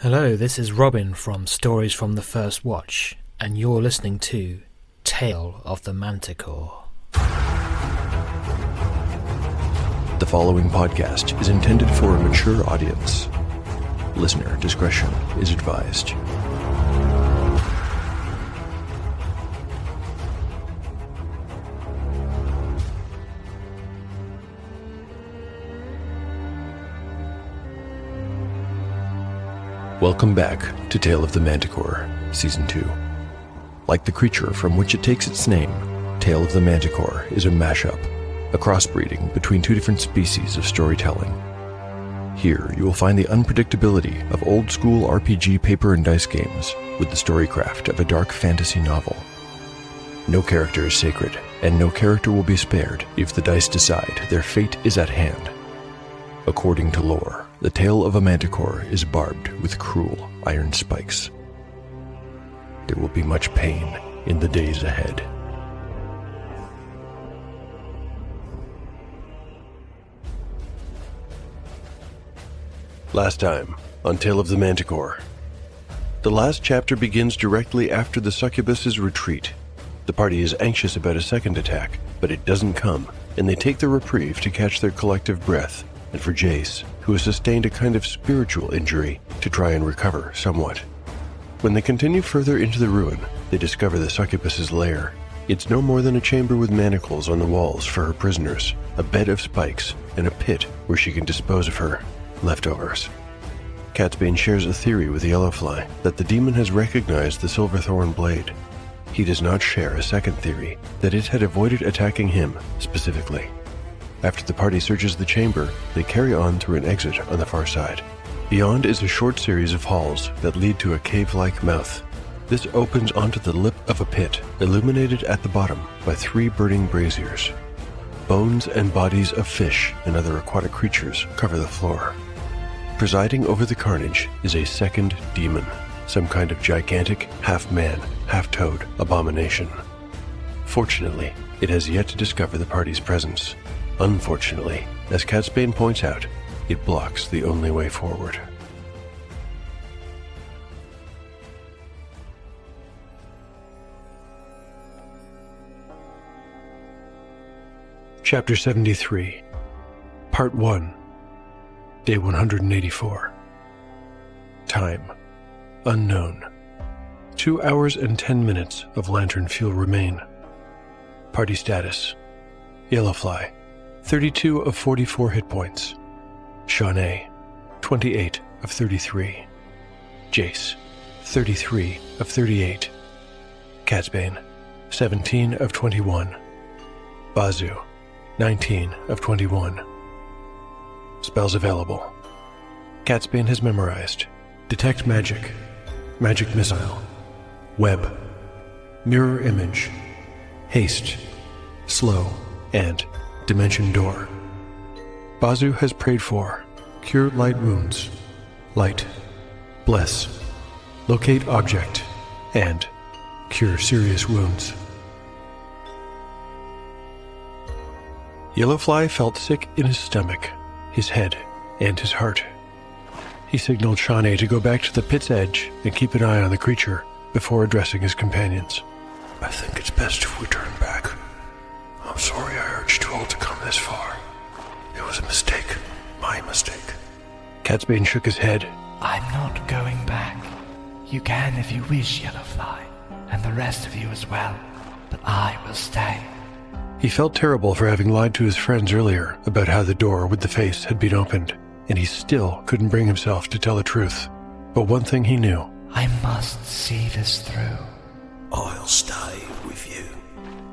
Hello, this is Robin from Stories from the First Watch, and you're listening to Tale of the Manticore. The following podcast is intended for a mature audience. Listener discretion is advised. Welcome back to Tale of the Manticore, Season 2. Like the creature from which it takes its name, Tale of the Manticore is a mashup, a crossbreeding between two different species of storytelling. Here you will find the unpredictability of old-school RPG paper and dice games with the storycraft of a dark fantasy novel. No character is sacred, and no character will be spared if the dice decide their fate is at hand. According to lore, the tail of a manticore is barbed with cruel iron spikes. There will be much pain in the days ahead. Last time on Tale of the Manticore. The last chapter begins directly after the succubus's retreat. The party is anxious about a second attack, but it doesn't come, and they take the reprieve to catch their collective breath, and for Jace, who has sustained a kind of spiritual injury, to try and recover somewhat. When they continue further into the ruin, they discover the succubus's lair. It's no more than a chamber with manacles on the walls for her prisoners, a bed of spikes, and a pit where she can dispose of her leftovers. Catsbane shares a theory with Yellowfly that the demon has recognized the Silverthorn blade. He does not share a second theory that it had avoided attacking him specifically. After the party searches the chamber, they carry on through an exit on the far side. Beyond is a short series of halls that lead to a cave-like mouth. This opens onto the lip of a pit, illuminated at the bottom by 3 burning braziers. Bones and bodies of fish and other aquatic creatures cover the floor. Presiding over the carnage is a second demon, some kind of gigantic, half-man, half-toad abomination. Fortunately, it has yet to discover the party's presence. Unfortunately, as Catsbane points out, it blocks the only way forward. Chapter 73, Part 1, Day 184. Time, unknown. 2 hours and 10 minutes of lantern fuel remain. Party status, Yellowfly, 32 of 44 hit points. Shawnee, 28 of 33. Jace, 33 of 38. Catsbane, 17 of 21. Bazu, 19 of 21. Spells available. Catsbane has memorized Detect Magic, Magic Missile, Web, Mirror Image, Haste, Slow, and Dimension Door. Bazu has prayed for Cure Light Wounds, Light, Bless, Locate Object, and Cure Serious Wounds. Yellowfly felt sick in his stomach, his head, and his heart. He signaled Shawnee to go back to the pit's edge and keep an eye on the creature before addressing his companions. I think it's best if we turn back. I'm sorry I urged you all to come this far. It was a mistake. My mistake. Catsbane shook his head. I'm not going back. You can if you wish, Yellowfly, and the rest of you as well, but I will stay. He felt terrible for having lied to his friends earlier about how the door with the face had been opened, and he still couldn't bring himself to tell the truth. But one thing he knew. I must see this through. I'll stay with you,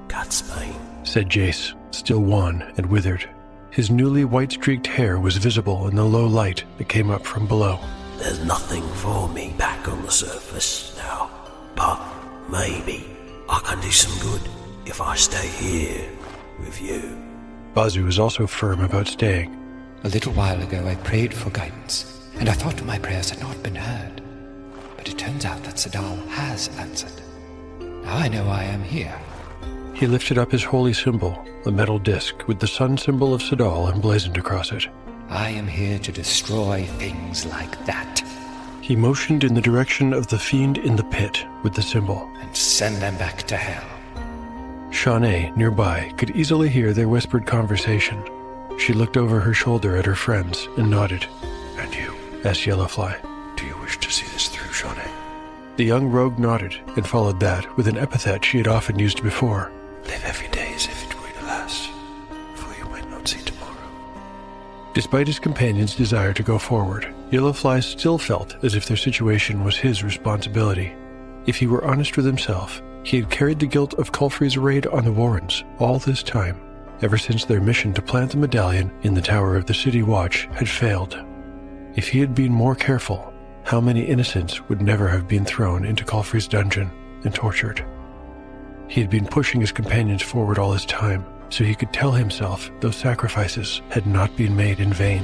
Catsbane, said Jace, still wan and withered. His newly white-streaked hair was visible in the low light that came up from below. There's nothing for me back on the surface now, but maybe I can do some good if I stay here with you. Bazu was also firm about staying. A little while ago I prayed for guidance, and I thought my prayers had not been heard. But it turns out that Sadal has answered. Now I know I am here. He lifted up his holy symbol, a metal disc with the sun symbol of Sadal emblazoned across it. I am here to destroy things like that. He motioned in the direction of the fiend in the pit with the symbol. And send them back to hell. Shawnee, nearby, could easily hear their whispered conversation. She looked over her shoulder at her friends and nodded. And you? Asked Yellowfly. Do you wish to see this through, Shawnee? The young rogue nodded and followed that with an epithet she had often used before. Live every day as if it were the last, for you might not see tomorrow. Despite his companion's desire to go forward, Yellowfly still felt as if their situation was his responsibility. If he were honest with himself, he had carried the guilt of Culfrey's raid on the Warrens all this time, ever since their mission to plant the medallion in the tower of the City Watch had failed. If he had been more careful, how many innocents would never have been thrown into Culfrey's dungeon and tortured? He had been pushing his companions forward all this time, so he could tell himself those sacrifices had not been made in vain.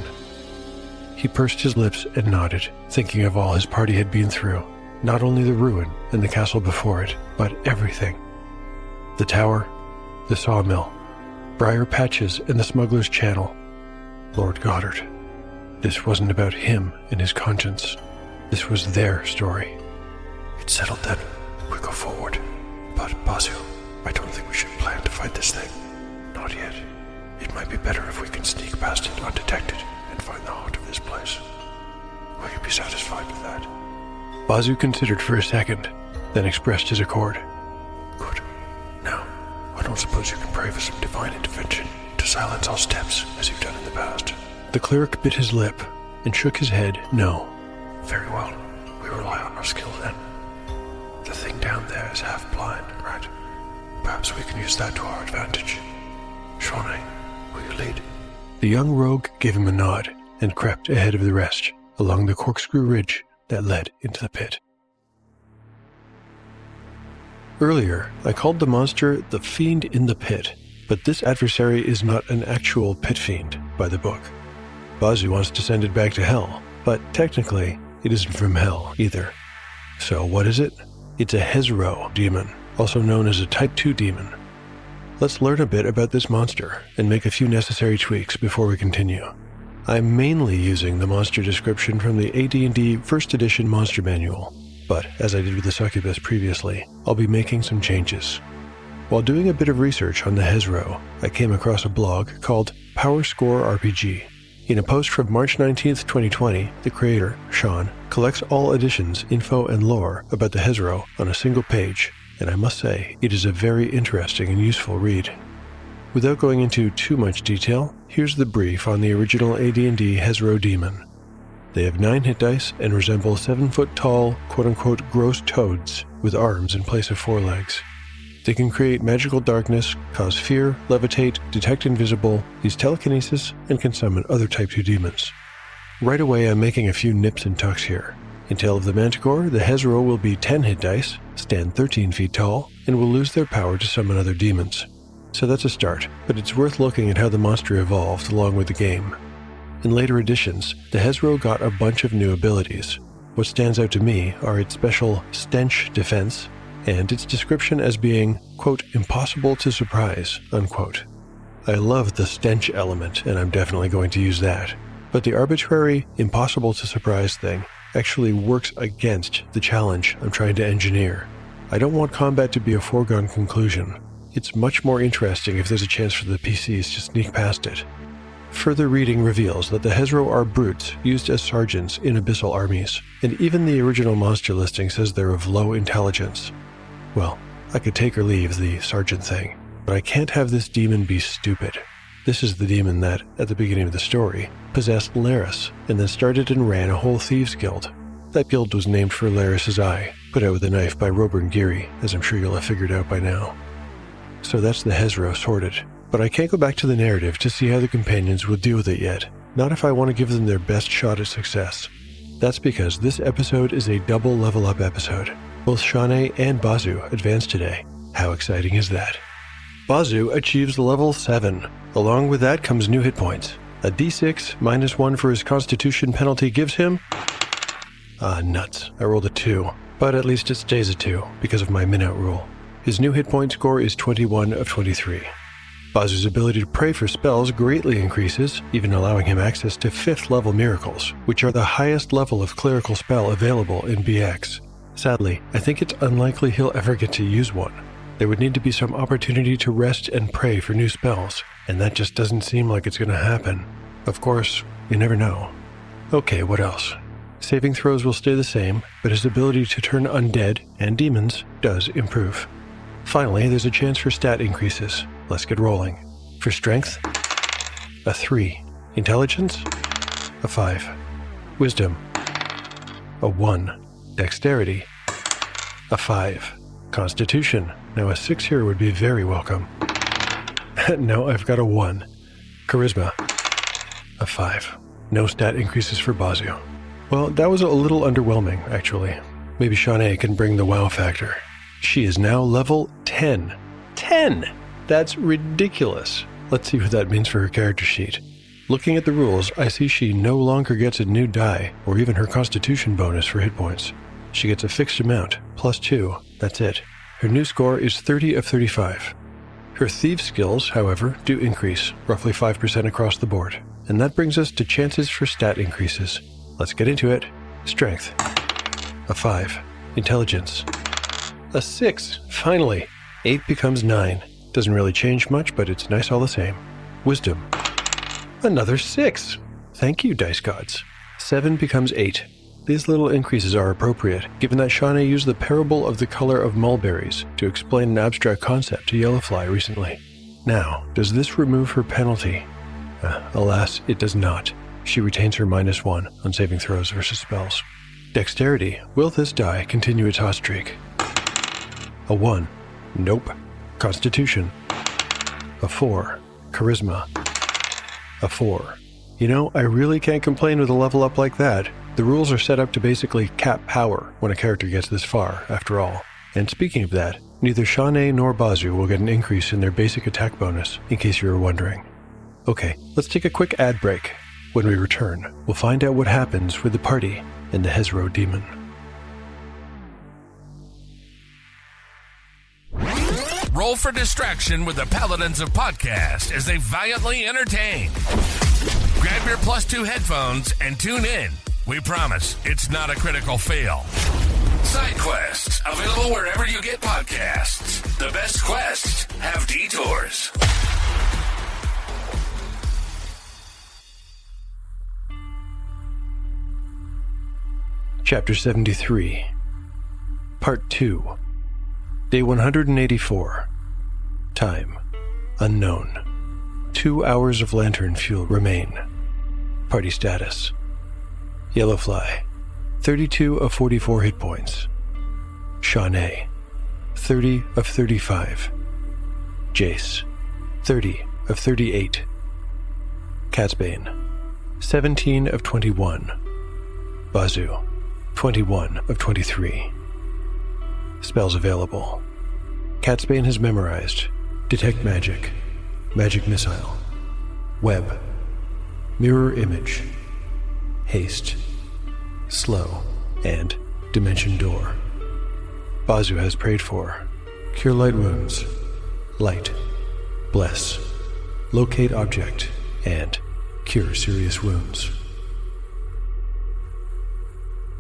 He pursed his lips and nodded, thinking of all his party had been through, not only the ruin and the castle before it, but everything. The tower, the sawmill, briar patches and the smuggler's channel. Lord Goddard. This wasn't about him and his conscience. This was their story. It's settled then. We go forward. But, Bazu, I don't think we should plan to fight this thing. Not yet. It might be better if we can sneak past it undetected and find the heart of this place. Will you be satisfied with that? Bazu considered for a second, then expressed his accord. Good. Now, I don't suppose you can pray for some divine intervention to silence our steps, as you've done in the past. The cleric bit his lip and shook his head no. Very well. We rely on our skill then. The thing down there is half blind, right? Perhaps we can use that to our advantage. Shawnee, will you lead? The young rogue gave him a nod and crept ahead of the rest along the corkscrew ridge that led into the pit. Earlier, I called the monster the Fiend in the Pit, but this adversary is not an actual pit fiend by the book. Bazu wants to send it back to hell, but technically, it isn't from hell either. So what is it? It's a Hezro demon, also known as a Type 2 demon. Let's learn a bit about this monster and make a few necessary tweaks before we continue. I'm mainly using the monster description from the AD&D 1st Edition Monster Manual, but as I did with the succubus previously, I'll be making some changes. While doing a bit of research on the Hezro, I came across a blog called Power Score RPG. In a post from March 19th, 2020, the creator, Sean, collects all editions, info, and lore about the Hezro on a single page, and I must say, it is a very interesting and useful read. Without going into too much detail, here's the brief on the original AD&D Hezro demon. They have 9 hit dice and resemble 7-foot-tall, quote-unquote, gross toads with arms in place of 4 legs. They can create magical darkness, cause fear, levitate, detect invisible, use telekinesis, and can summon other Type 2 demons. Right away, I'm making a few nips and tucks here. In Tale of the Manticore, the Hezro will be 10 hit dice, stand 13 feet tall, and will lose their power to summon other demons. So that's a start, but it's worth looking at how the monster evolved along with the game. In later editions, the Hezro got a bunch of new abilities. What stands out to me are its special stench defense, and its description as being, quote, impossible to surprise, unquote. I love the stench element, and I'm definitely going to use that. But the arbitrary, impossible to surprise thing actually works against the challenge I'm trying to engineer. I don't want combat to be a foregone conclusion. It's much more interesting if there's a chance for the PCs to sneak past it. Further reading reveals that the Hezro are brutes used as sergeants in abyssal armies, and even the original monster listing says they're of low intelligence. Well, I could take or leave the sergeant thing, but I can't have this demon be stupid. This is the demon that, at the beginning of the story, possessed Laris, and then started and ran a whole thieves' guild. That guild was named for Laris's eye, put out with a knife by Roburn Geary, as I'm sure you'll have figured out by now. So that's the Hezro sorted, but I can't go back to the narrative to see how the companions will deal with it yet, not if I want to give them their best shot at success. That's because this episode is a double level up episode. Both Shawnee and Bazu advanced today. How exciting is that? Bazu achieves level 7. Along with that comes new hit points. A d6 -1 for his constitution penalty gives him... nuts. I rolled a 2, but at least it stays a 2 because of my min-out rule. His new hit point score is 21 of 23. Bazu's ability to pray for spells greatly increases, even allowing him access to 5th level miracles, which are the highest level of clerical spell available in BX. Sadly, I think it's unlikely he'll ever get to use one. There would need to be some opportunity to rest and pray for new spells, and that just doesn't seem like it's going to happen. Of course, you never know. Okay, what else? Saving throws will stay the same, but his ability to turn undead and demons does improve. Finally, there's a chance for stat increases. Let's get rolling. For strength, a 3. Intelligence, a 5. Wisdom, a 1. Dexterity, a 5. Constitution, now a 6 here would be very welcome. No, I've got a 1. Charisma, a 5. No stat increases for Bazu. Well, that was a little underwhelming, actually. Maybe Shanae can bring the wow factor. She is now level 10. 10! That's ridiculous. Let's see what that means for her character sheet. Looking at the rules, I see she no longer gets a new die, or even her constitution bonus for hit points. She gets a fixed amount, plus 2, that's it. Her new score is 30 of 35. Her thief skills, however, do increase, roughly 5% across the board. And that brings us to chances for stat increases. Let's get into it. Strength, a 5. Intelligence, a 6. Finally, 8 becomes 9. Doesn't really change much, but it's nice all the same. Wisdom, another 6. Thank you, dice gods. 7 becomes 8. These little increases are appropriate, given that Shanae used the parable of the color of mulberries to explain an abstract concept to Yellowfly recently. Now, does this remove her penalty? Alas, it does not. She retains her -1 on saving throws versus spells. Dexterity. Will this die continue its hot streak? A 1. Nope. Constitution, a 4. Charisma, a 4. You know, I really can't complain with a level up like that. The rules are set up to basically cap power when a character gets this far, after all. And speaking of that, neither Shanae nor Bazu will get an increase in their basic attack bonus, in case you were wondering. Okay, let's take a quick ad break. When we return, we'll find out what happens with the party and the Hezro demon. Roll for distraction with the Paladins of Podcast as they valiantly entertain. Grab your +2 headphones and tune in. We promise it's not a critical fail. Side quests, available wherever you get podcasts. The best quests have detours. Chapter 73, Part 2, Day 184. Time, unknown. 2 hours of lantern fuel remain. Party status. Yellowfly, 32 of 44 hit points. Shanae, 30 of 35. Jace, 30 of 38. Catsbane, 17 of 21. Bazu, 21 of 23. Spells available. Catsbane has memorized Detect Magic, Magic Missile, Web, Mirror Image, Haste, Slow, and Dimension Door. Bazu has prayed for Cure Light Wounds, Light, Bless, Locate Object, and Cure Serious Wounds.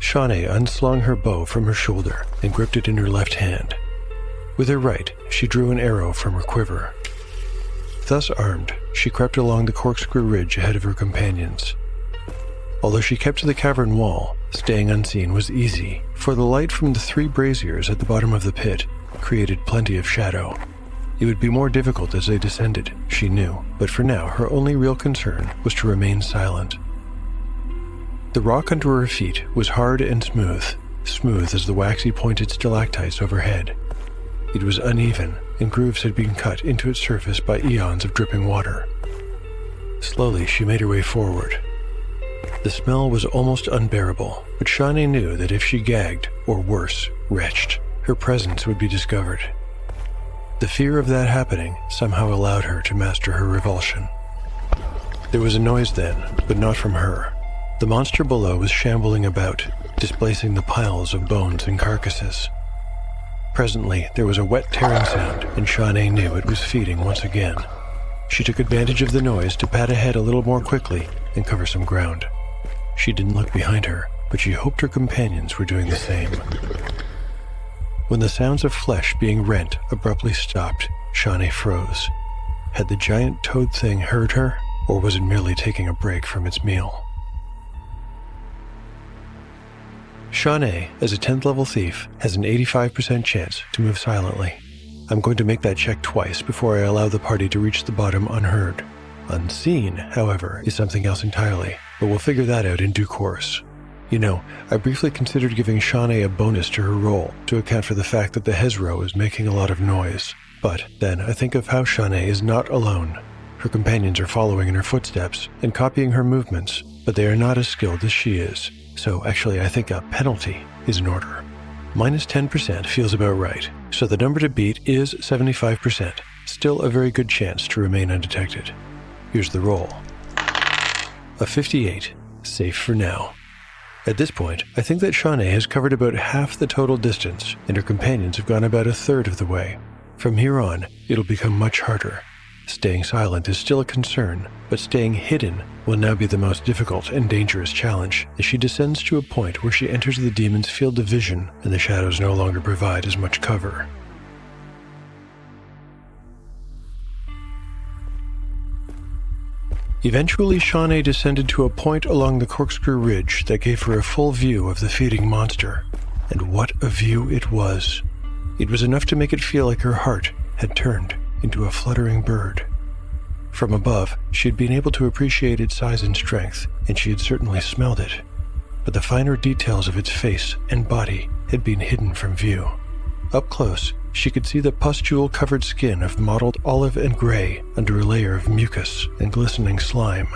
Shanae unslung her bow from her shoulder and gripped it in her left hand. With her right, she drew an arrow from her quiver. Thus armed, she crept along the corkscrew ridge ahead of her companions. Although she kept to the cavern wall, staying unseen was easy, for the light from the 3 braziers at the bottom of the pit created plenty of shadow. It would be more difficult as they descended, she knew, but for now her only real concern was to remain silent. The rock under her feet was hard and smooth as the waxy pointed stalactites overhead. It was uneven, and grooves had been cut into its surface by eons of dripping water. Slowly she made her way forward. The smell was almost unbearable, but Shanae knew that if she gagged, or worse, retched, her presence would be discovered. The fear of that happening somehow allowed her to master her revulsion. There was a noise then, but not from her. The monster below was shambling about, displacing the piles of bones and carcasses. Presently, there was a wet tearing sound, and Shanae knew it was feeding once again. She took advantage of the noise to pad ahead a little more quickly and cover some ground. She didn't look behind her, but she hoped her companions were doing the same. When the sounds of flesh being rent abruptly stopped, Shawnee froze. Had the giant toad thing heard her, or was it merely taking a break from its meal? Shawnee, as a 10th level thief, has an 85% chance to move silently. I'm going to make that check twice before I allow the party to reach the bottom unheard. Unseen, however, is something else entirely, but we'll figure that out in due course. You know, I briefly considered giving Shawnee a bonus to her roll to account for the fact that the Hezro is making a lot of noise. But then I think of how Shawnee is not alone. Her companions are following in her footsteps and copying her movements, but they are not as skilled as she is. So actually I think a penalty is in order. Minus 10% feels about right, so the number to beat is 75%. Still a very good chance to remain undetected. Here's the roll. A 58, safe for now. At this point, I think that Shawnee has covered about half the total distance, and her companions have gone about a third of the way. From here on, it'll become much harder. Staying silent is still a concern, but staying hidden will now be the most difficult and dangerous challenge as she descends to a point where she enters the demon's field of vision and the shadows no longer provide as much cover. Eventually, Shawnee descended to a point along the corkscrew ridge that gave her a full view of the feeding monster. And what a view it was. It was enough to make it feel like her heart had turned into a fluttering bird. From above, she had been able to appreciate its size and strength, and she had certainly smelled it. But the finer details of its face and body had been hidden from view. Up close, she could see the pustule-covered skin of mottled olive and gray under a layer of mucus and glistening slime.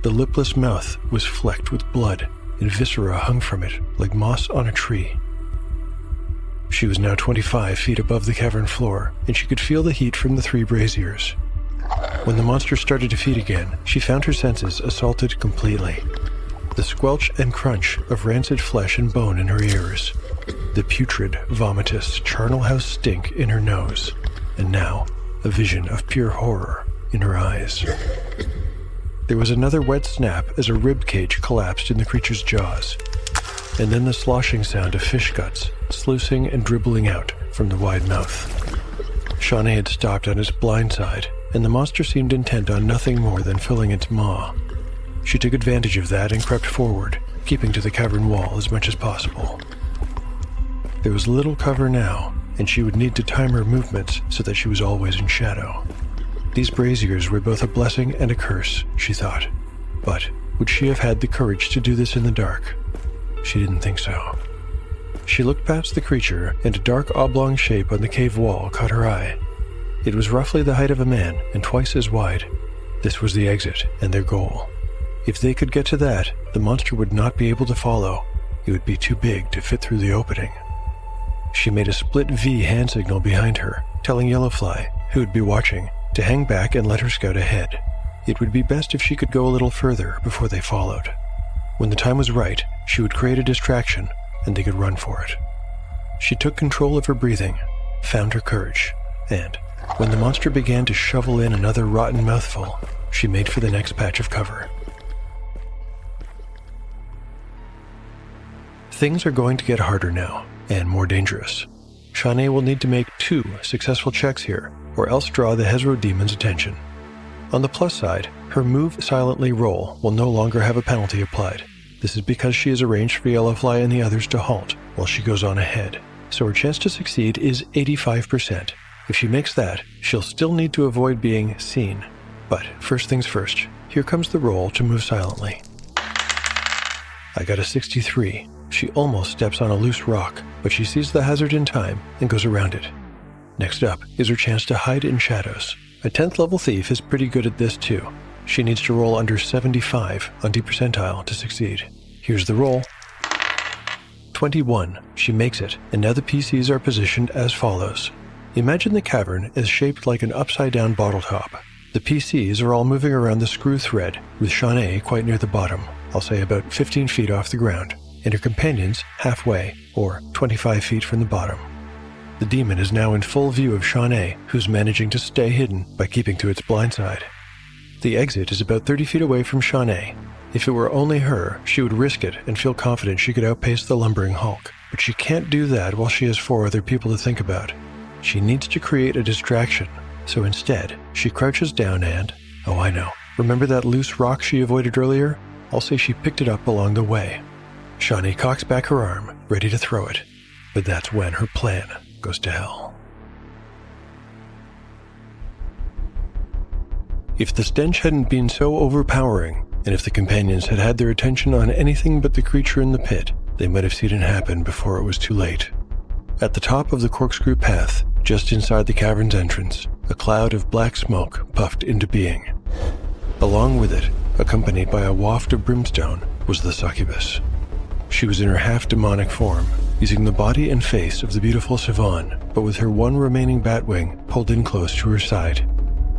The lipless mouth was flecked with blood, and viscera hung from it like moss on a tree. She was now 25 feet above the cavern floor, and she could feel the heat from the 3 braziers. When the monster started to feed again, she found her senses assaulted completely. The squelch and crunch of rancid flesh and bone in her ears, the putrid, vomitous, charnel house stink in her nose, and now a vision of pure horror in her eyes. There was another wet snap as a rib cage collapsed in the creature's jaws, and then the sloshing sound of fish guts sluicing and dribbling out from the wide mouth. Shawnee had stopped on its blind side, and the monster seemed intent on nothing more than filling its maw. She took advantage of that and crept forward, keeping to the cavern wall as much as possible. There was little cover now, and she would need to time her movements so that she was always in shadow. These braziers were both a blessing and a curse, she thought. But would she have had the courage to do this in the dark? She didn't think so. She looked past the creature, and a dark oblong shape on the cave wall caught her eye. It was roughly the height of a man and twice as wide. This was the exit and their goal. If they could get to that, the monster would not be able to follow. It would be too big to fit through the opening. She made a split V hand signal behind her, telling Yellowfly, who would be watching, to hang back and let her scout ahead. It would be best if she could go a little further before they followed. When the time was right, she would create a distraction, and they could run for it. She took control of her breathing, found her courage, and, when the monster began to shovel in another rotten mouthful, she made for the next patch of cover. Things are going to get harder now, and more dangerous. Shawnee will need to make 2 successful checks here, or else draw the Hezro demon's attention. On the plus side, her move silently roll will no longer have a penalty applied. This is because she has arranged for Yellowfly and the others to halt while she goes on ahead, so her chance to succeed is 85%. If she makes that, she'll still need to avoid being seen. But first things first, here comes the roll to move silently. I got a 63. She almost steps on a loose rock, but she sees the hazard in time and goes around it. Next up is her chance to hide in shadows. A 10th level thief is pretty good at this too. She needs to roll under 75 on D percentile to succeed. Here's the roll. 21. She makes it, and now the PCs are positioned as follows. Imagine the cavern is shaped like an upside-down bottle top. The PCs are all moving around the screw thread, with Shawnee quite near the bottom, I'll say about 15 feet off the ground, and her companions halfway, or 25 feet from the bottom. The demon is now in full view of Shawnee, who's managing to stay hidden by keeping to its blind side. The exit is about 30 feet away from Shawnee. If it were only her, she would risk it and feel confident she could outpace the lumbering Hulk. But she can't do that while she has 4 other people to think about. She needs to create a distraction, so instead, she crouches down and, oh I know, remember that loose rock she avoided earlier? I'll say she picked it up along the way. Shawnee cocks back her arm, ready to throw it, but that's when her plan goes to hell. If the stench hadn't been so overpowering, and if the companions had had their attention on anything but the creature in the pit, they might have seen it happen before it was too late. At the top of the corkscrew path, just inside the cavern's entrance, a cloud of black smoke puffed into being. Along with it, accompanied by a waft of brimstone, was the succubus. She was in her half-demonic form, using the body and face of the beautiful Sivan, but with her one remaining batwing pulled in close to her side.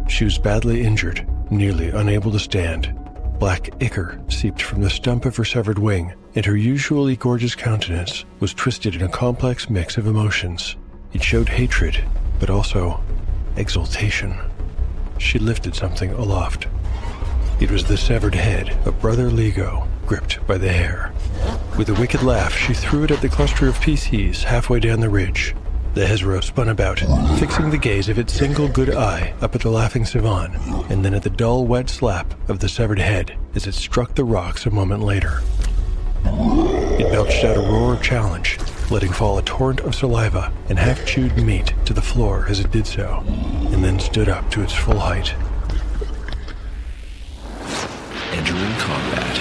She was badly injured, nearly unable to stand. Black ichor seeped from the stump of her severed wing, and her usually gorgeous countenance was twisted in a complex mix of emotions. It showed hatred, but also exultation. She lifted something aloft. It was the severed head of Brother Lego, gripped by the hair. With a wicked laugh, she threw it at the cluster of PCs halfway down the ridge. The Hezro spun about, fixing the gaze of its single good eye up at the laughing Sivan, and then at the dull, wet slap of the severed head as it struck the rocks a moment later. It belched out a roar of challenge, letting fall a torrent of saliva and half-chewed meat to the floor as it did so, and then stood up to its full height. Entering combat.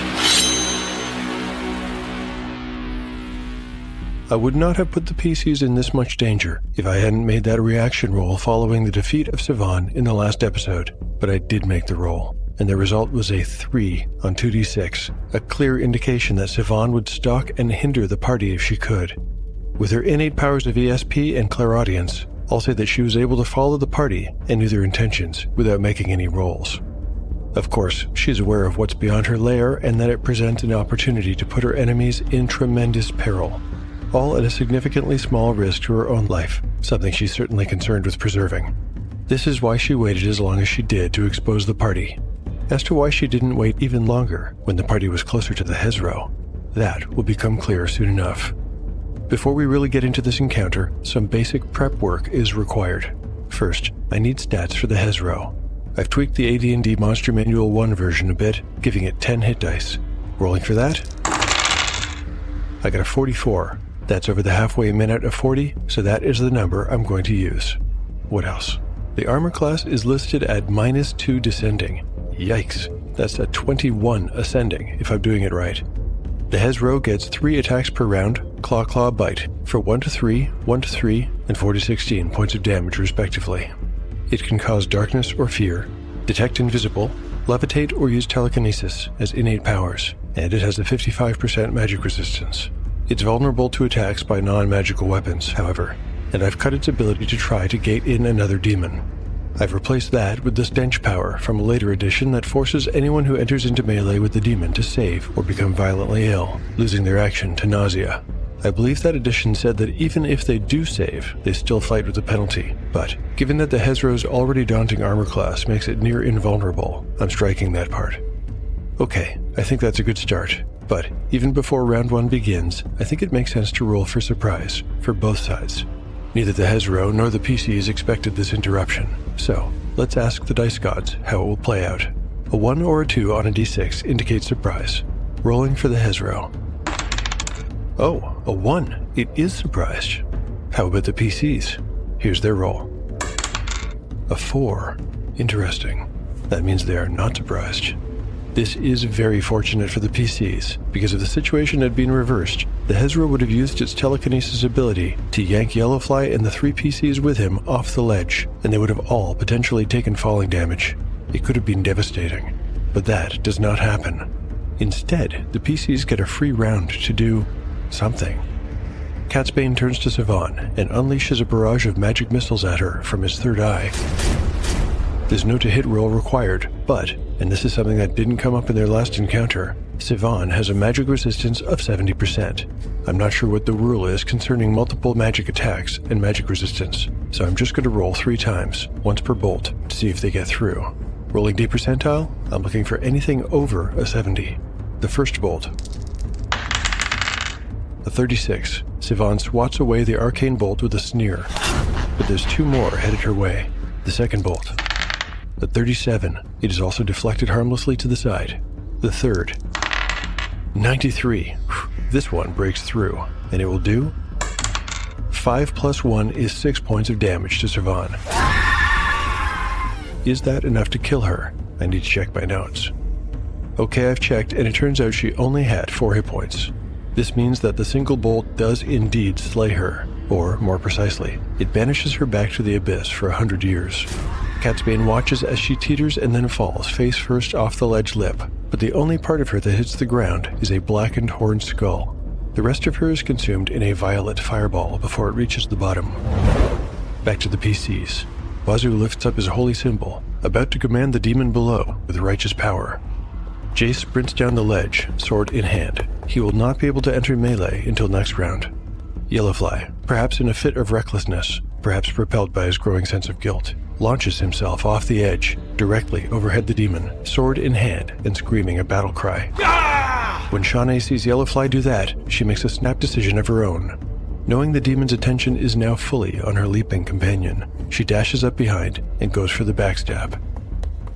I would not have put the PCs in this much danger if I hadn't made that reaction roll following the defeat of Sivan in the last episode, but I did make the roll, and the result was a 3 on 2d6, a clear indication that Sivan would stalk and hinder the party if she could. With her innate powers of ESP and clairaudience, I'll say that she was able to follow the party and knew their intentions without making any rolls. Of course, she's aware of what's beyond her lair and that it presents an opportunity to put her enemies in tremendous peril, all at a significantly small risk to her own life, something she's certainly concerned with preserving. This is why she waited as long as she did to expose the party. As to why she didn't wait even longer when the party was closer to the Hezro, that will become clear soon enough. Before we really get into this encounter, some basic prep work is required. First, I need stats for the Hezro. I've tweaked the AD&D Monster Manual 1 version a bit, giving it 10 hit dice. Rolling for that, I got a 44. That's over the halfway min out of 40, so that is the number I'm going to use. What else? The armor class is listed at -2 descending. Yikes, that's a 21 ascending if I'm doing it right. The Hezro gets 3 attacks per round, Claw, Bite, for 1 to 3, 1 to 3, and 4 to 16 points of damage respectively. It can cause darkness or fear, detect invisible, levitate or use telekinesis as innate powers, and it has a 55% magic resistance. It's vulnerable to attacks by non-magical weapons, however, and I've cut its ability to try to gate in another demon. I've replaced that with the Stench power from a later edition that forces anyone who enters into melee with the demon to save or become violently ill, losing their action to nausea. I believe that edition said that even if they do save, they still fight with a penalty, but given that the Hezro's already daunting armor class makes it near invulnerable, I'm striking that part. Okay, I think that's a good start. But even before round 1 begins, I think it makes sense to roll for surprise, for both sides. Neither the Hezro nor the PCs expected this interruption, so let's ask the dice gods how it will play out. A 1 or a 2 on a d6 indicates surprise. Rolling for the Hezro. Oh, a 1. It is surprised. How about the PCs? Here's their roll. A 4. Interesting. That means they are not surprised. This is very fortunate for the PCs, because if the situation had been reversed, the Hezro would have used its telekinesis ability to yank Yellowfly and the 3 PCs with him off the ledge, and they would have all potentially taken falling damage. It could have been devastating, but that does not happen. Instead, the PCs get a free round to do something. Catsbane turns to Sivan and unleashes a barrage of magic missiles at her from his third eye. There's no to-hit roll required, but, and this is something that didn't come up in their last encounter, Sivan has a magic resistance of 70%. I'm not sure what the rule is concerning multiple magic attacks and magic resistance, so I'm just going to roll 3 times, once per bolt, to see if they get through. Rolling D percentile, I'm looking for anything over a 70. The first bolt. A 36. Sivan swats away the arcane bolt with a sneer, but there's 2 more headed her way. The second bolt. A 37. It is also deflected harmlessly to the side. The third. 93. This one breaks through, and it will do 5 plus 1 is 6 points of damage to Sivan. Is that enough to kill her? I need to check my notes. Okay, I've checked, and it turns out she only had 4 hit points. This means that the single bolt does indeed slay her, or, more precisely, it banishes her back to the abyss for 100 years. Catsbane watches as she teeters and then falls face first off the ledge lip, but the only part of her that hits the ground is a blackened horned skull. The rest of her is consumed in a violet fireball before it reaches the bottom. Back to the PCs. Bazoo lifts up his holy symbol, about to command the demon below with righteous power. Jace sprints down the ledge, sword in hand. He will not be able to enter melee until next round. Yellowfly, perhaps in a fit of recklessness, perhaps propelled by his growing sense of guilt, launches himself off the edge, directly overhead the demon, sword in hand and screaming a battle cry. When Shanae sees Yellowfly do that, she makes a snap decision of her own. Knowing the demon's attention is now fully on her leaping companion, she dashes up behind and goes for the backstab.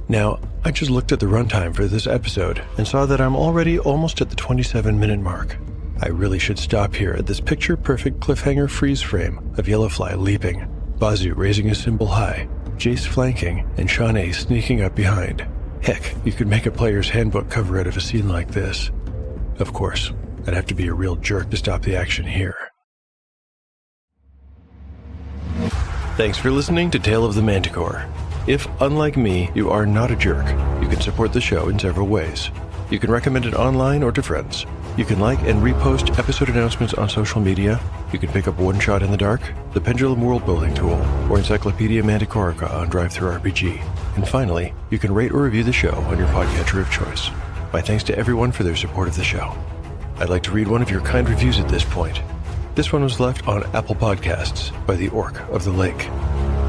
Now, I just looked at the runtime for this episode and saw that I'm already almost at the 27-minute mark. I really should stop here at this picture-perfect cliffhanger freeze frame of Yellowfly leaping, Bazoo raising his symbol high, Jace flanking, and Shanae sneaking up behind. Heck, you could make a player's handbook cover out of a scene like this. Of course, I'd have to be a real jerk to stop the action here. Thanks for listening to Tale of the Manticore. If, unlike me, you are not a jerk, you can support the show in several ways. You can recommend it online or to friends. You can like and repost episode announcements on social media. You can pick up One Shot in the Dark, the Pendulum World Building Tool, or Encyclopedia Manticorica on DriveThruRPG. And finally, you can rate or review the show on your podcatcher of choice. My thanks to everyone for their support of the show. I'd like to read one of your kind reviews at this point. This one was left on Apple Podcasts by the Orc of the Lake.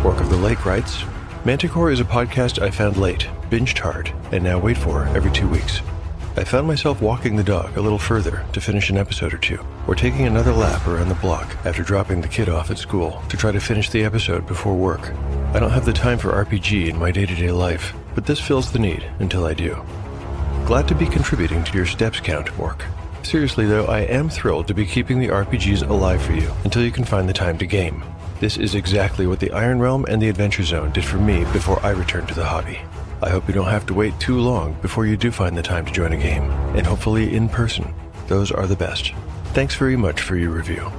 Orc of the Lake writes, Manticore is a podcast I found late, binged hard, and now wait for every 2 weeks. I found myself walking the dog a little further to finish an episode or two, or taking another lap around the block after dropping the kid off at school to try to finish the episode before work. I don't have the time for RPG in my day-to-day life, but this fills the need until I do. Glad to be contributing to your steps count, Orc. Seriously though, I am thrilled to be keeping the RPGs alive for you until you can find the time to game. This is exactly what the Iron Realm and the Adventure Zone did for me before I returned to the hobby. I hope you don't have to wait too long before you do find the time to join a game, and hopefully in person. Those are the best. Thanks very much for your review.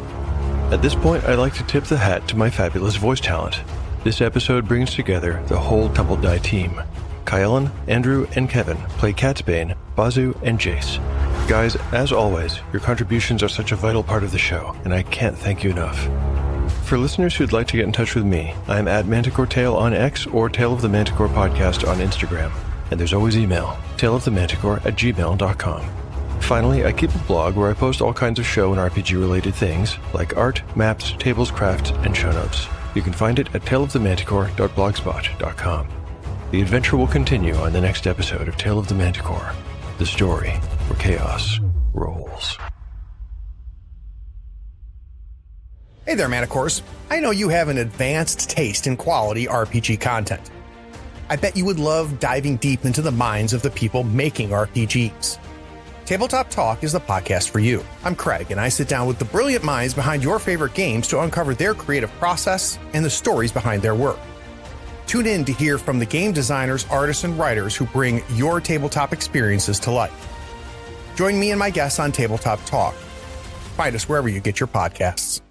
At this point, I'd like to tip the hat to my fabulous voice talent. This episode brings together the whole Tumble Die team. Kyellen, Andrew, and Kevin play Catsbane, Bazoo, and Jace. Guys, as always, your contributions are such a vital part of the show, and I can't thank you enough. For listeners who'd like to get in touch with me, I'm at Manticore Tale on X or Tale of the Manticore Podcast on Instagram. And there's always email, taleofthemanticore@gmail.com. Finally, I keep a blog where I post all kinds of show and RPG-related things, like art, maps, tables, crafts, and show notes. You can find it at taleofthemanticore.blogspot.com. The adventure will continue on the next episode of Tale of the Manticore, the story where chaos rolls. Hey there, Manticores. I know you have an advanced taste in quality RPG content. I bet you would love diving deep into the minds of the people making RPGs. Tabletop Talk is the podcast for you. I'm Craig, and I sit down with the brilliant minds behind your favorite games to uncover their creative process and the stories behind their work. Tune in to hear from the game designers, artists, and writers who bring your tabletop experiences to life. Join me and my guests on Tabletop Talk. Find us wherever you get your podcasts.